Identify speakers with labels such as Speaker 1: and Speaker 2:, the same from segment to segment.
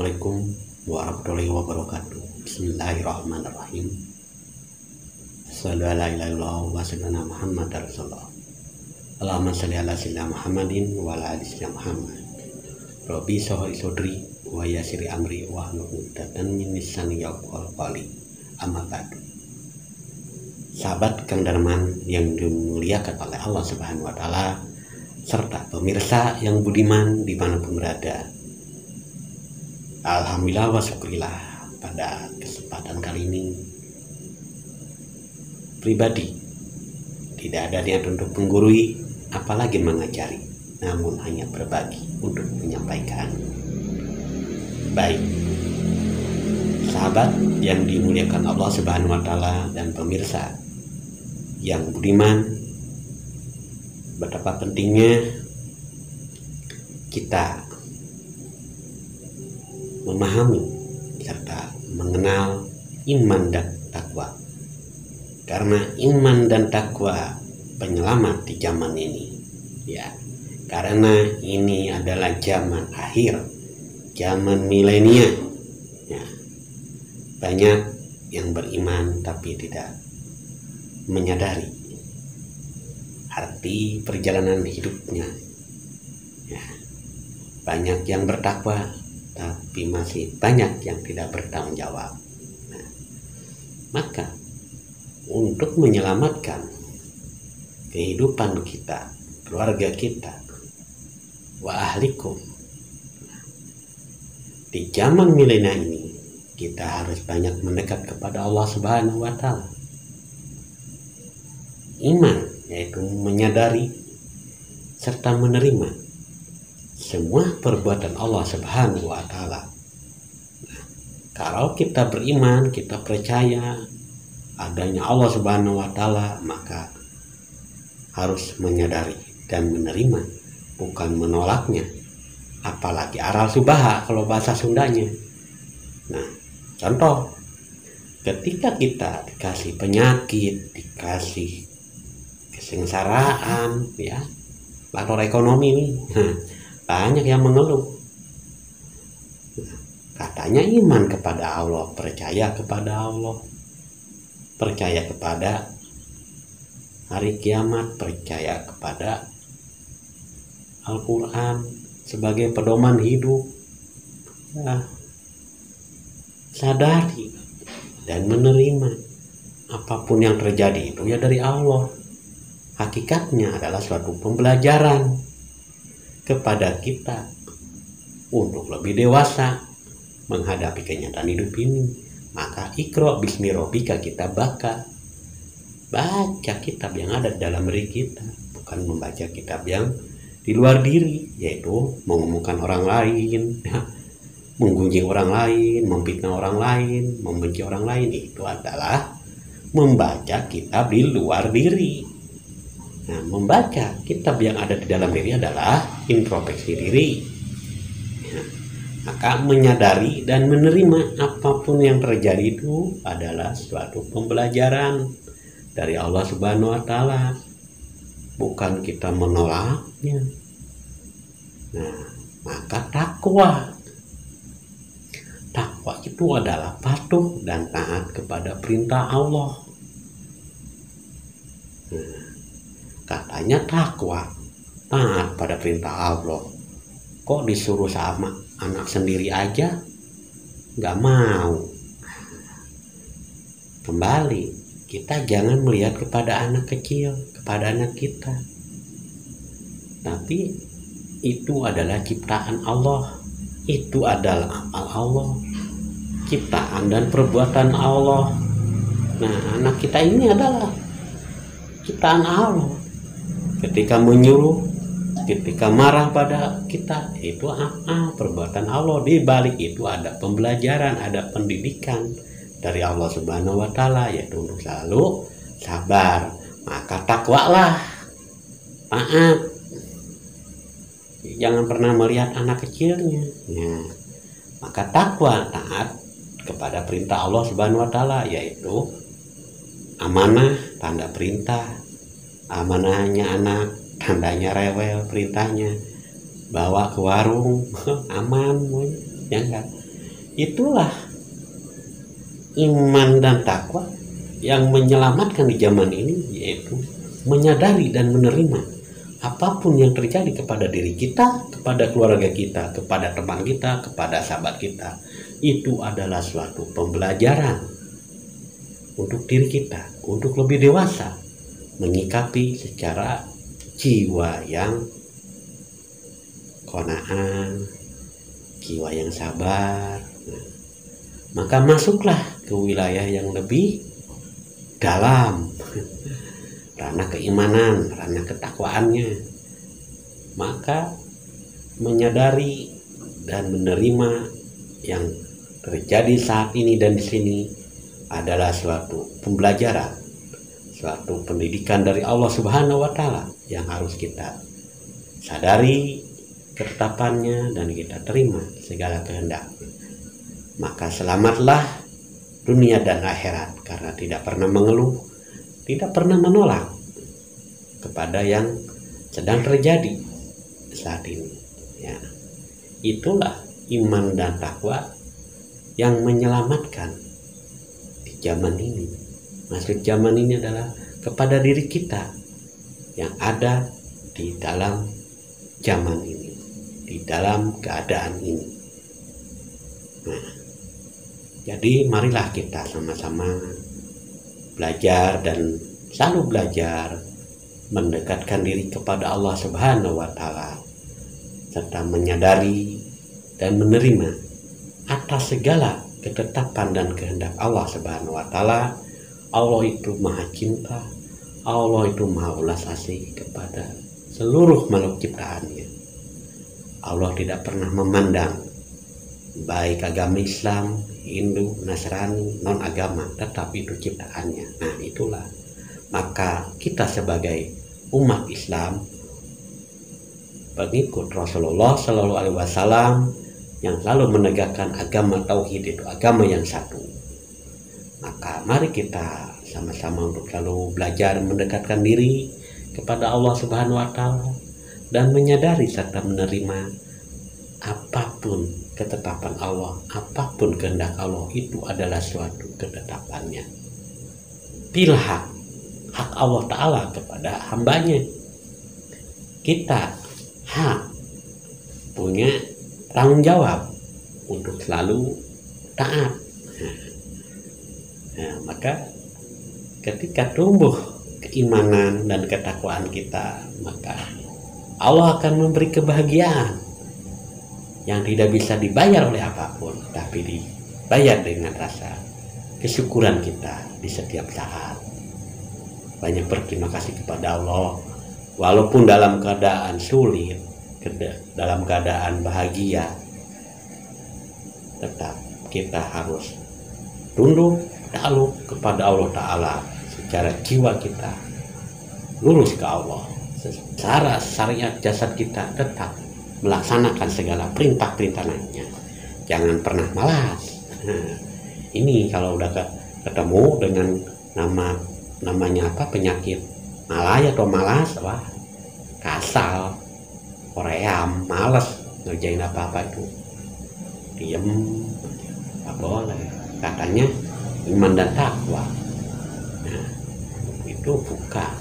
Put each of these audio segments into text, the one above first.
Speaker 1: Assalamualaikum warahmatullahi wabarakatuh. Bismillahirrahmanirrahim. Sallallahu alaihi wa sallam Muhammad Rasulullah. Allahumma shalli ala sayyidina Muhammadin wa ala ali sayyidina Muhammad. Rabbi shrah sadri wa yassir amri wa hlul 'uqdatam min lisani yafqahu qawli. Amma ba'du. Sahabat Kang Darman yang dimuliakan oleh Allah Subhanahu wa taala serta pemirsa yang budiman dimanapun berada. Alhamdulillah wa syukurillah, pada kesempatan kali ini pribadi tidak ada niat untuk menggurui apalagi mengajari, namun hanya berbagi untuk menyampaikan. Baik sahabat yang dimuliakan Allah Subhanahu wa taala dan pemirsa yang budiman, betapa pentingnya kita memahami serta mengenal iman dan takwa, karena iman dan takwa penyelamat di zaman ini, ya, karena ini adalah zaman akhir, zaman milenial, ya. Banyak yang beriman tapi tidak menyadari arti perjalanan hidupnya, ya. Banyak yang bertakwa tapi masih banyak yang tidak bertanggung jawab. Nah, maka untuk menyelamatkan kehidupan kita, keluarga kita, wa ahlikum, di zaman milenial ini kita harus banyak mendekat kepada Allah Subhanahu wa taala. Iman yaitu menyadari serta menerima semua perbuatan Allah Subhanahu wa taala. Nah, kalau kita beriman, kita percaya adanya Allah Subhanahu wa taala, maka harus menyadari dan menerima, bukan menolaknya. Apalagi aral subaha kalau bahasa Sundanya. Nah, contoh, ketika kita dikasih penyakit, dikasih kesengsaraan, ya, faktor ekonomi nih, banyak yang mengeluh. Katanya iman kepada Allah, percaya kepada Allah, percaya kepada hari kiamat, percaya kepada Al-Quran sebagai pedoman hidup, ya. Sadari dan menerima apapun yang terjadi itu ya dari Allah. Hakikatnya adalah suatu pembelajaran kepada kita untuk lebih dewasa menghadapi kenyataan hidup ini. Maka Iqra bismi rabbika, kita baca kitab yang ada dalam diri kita, bukan membaca kitab yang di luar diri, yaitu mengumumkan orang lain, menggunjing orang lain, memfitnah orang lain, membenci orang lain. Itu adalah membaca kitab di luar diri. Nah, membaca kitab yang ada di dalam diri adalah introspeksi diri, ya. Maka menyadari dan menerima apapun yang terjadi itu adalah suatu pembelajaran dari Allah Subhanahu wa taala, bukan kita menolaknya. Nah, maka takwa itu adalah patuh dan taat kepada perintah Allah. Nah, katanya takwa taat pada perintah Allah, kok disuruh sama anak sendiri aja nggak mau. Kembali, kita jangan melihat kepada anak kecil, kepada anak kita, tapi itu adalah ciptaan Allah, itu adalah amal Allah, ciptaan dan perbuatan Allah. Nah, anak kita ini adalah ciptaan Allah. Ketika menyuruh, ketika marah pada kita, itu perbuatan Allah. Di balik itu ada pembelajaran, ada pendidikan dari Allah Subhanahu wa taala, yaitu untuk selalu sabar. Maka takwalah, taat. Jangan pernah melihat anak kecilnya. Nah, maka takwa taat kepada perintah Allah Subhanahu wa taala, yaitu amanah, tanda perintah. Amanahnya anak, tandanya rewel, perintahnya bawa ke warung, aman, ya enggak. Itulah iman dan takwa yang menyelamatkan di zaman ini, yaitu menyadari dan menerima apapun yang terjadi kepada diri kita, kepada keluarga kita, kepada teman kita, kepada sahabat kita. Itu adalah suatu pembelajaran untuk diri kita, untuk lebih dewasa menyikapi secara jiwa yang qanaah, jiwa yang sabar. Maka masuklah ke wilayah yang lebih dalam, ranah keimanan, ranah ketakwaannya. Maka menyadari dan menerima yang terjadi saat ini dan di sini adalah suatu pembelajaran, suatu pendidikan dari Allah Subhanahu wa Ta'ala yang harus kita sadari ketetapannya dan kita terima segala kehendak. Maka selamatlah dunia dan akhirat, karena tidak pernah mengeluh, tidak pernah menolak kepada yang sedang terjadi saat ini. Ya, itulah iman dan takwa yang menyelamatkan di zaman ini. Maksud zaman ini adalah kepada diri kita yang ada di dalam zaman ini, di dalam keadaan ini. Nah, jadi marilah kita sama-sama belajar dan selalu belajar mendekatkan diri kepada Allah Subhanahu wa Ta'ala, serta menyadari dan menerima atas segala ketetapan dan kehendak Allah Subhanahu wa Ta'ala. Allah itu maha cinta, Allah itu maha ulas asih kepada seluruh makhluk ciptaannya. Allah tidak pernah memandang baik agama Islam, Hindu, Nasrani, non agama, tetapi itu ciptaannya. Nah, itulah maka kita sebagai umat Islam, pengikut Rasulullah Shallallahu Alaihi Wasallam yang selalu menegakkan agama tauhid, itu agama yang satu. Maka mari kita sama-sama untuk selalu belajar mendekatkan diri kepada Allah Subhanahu wa Ta'ala dan menyadari serta menerima apapun ketetapan Allah, apapun kehendak Allah, itu adalah suatu ketetapannya. Pilih hak Allah Ta'ala kepada hambanya. Kita hak punya tanggung jawab untuk selalu taat. Nah, maka ketika tumbuh keimanan dan ketakwaan kita, maka Allah akan memberi kebahagiaan yang tidak bisa dibayar oleh apapun, tapi dibayar dengan rasa kesyukuran kita di setiap saat. Banyak berterima kasih kepada Allah, walaupun dalam keadaan sulit, dalam keadaan bahagia, tetap kita harus tunduk takluk kepada Allah Ta'ala secara jiwa kita, lurus ke Allah. Secara syariat jasad kita tetap melaksanakan segala perintah-perintah lainnya. Jangan pernah malas. Nah, ini kalau udah ketemu dengan namanya apa, penyakit malaya atau malas, wah, kasal, koream, malas ngerjain apa-apa itu, diem, nggak boleh. Katanya iman dan takwa. Nah, itu bukan.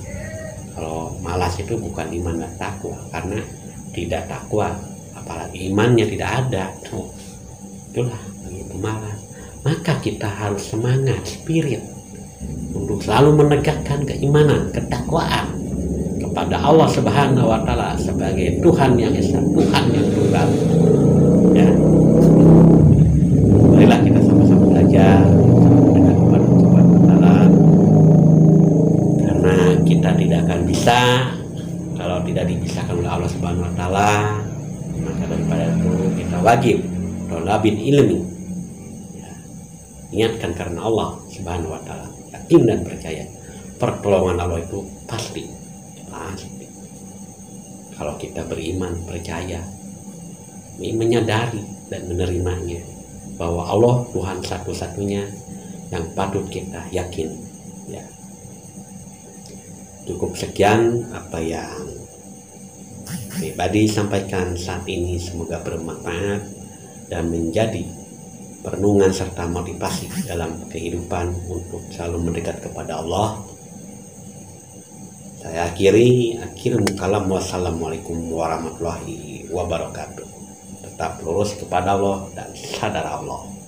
Speaker 1: Kalau malas itu bukan iman dan takwa, karena tidak takwa, apalagi imannya tidak ada. Itulah begitu malas. Maka kita harus semangat, spirit untuk selalu menegakkan keimanan, ketakwaan kepada Allah Subhanahu wa Ta'ala sebagai Tuhan yang esa, Tuhan yang tunggal. Ya. Marilah kita sama-sama belajar dengan kepada Tuhan Ta'ala, karena kita tidak akan bisa kalau tidak dipisahkan oleh Allah Subhanahu wa Ta'ala. Maka daripada itu kita wajib tolabin ilmi, ya, ingatkan karena Allah Subhanahu wa Ta'ala, yakin dan percaya pertolongan Allah itu pasti. Kalau kita beriman, percaya, menyadari dan menerimanya bahwa Allah Tuhan satu-satunya yang patut kita yakin. Ya. Cukup sekian apa yang pribadi sampaikan saat ini, semoga bermanfaat dan menjadi perenungan serta motivasi dalam kehidupan untuk selalu mendekat kepada Allah. Saya akhiri kalam. Wassalamualaikum warahmatullahi wabarakatuh. Tetap lurus kepada Allah dan sadar Allah.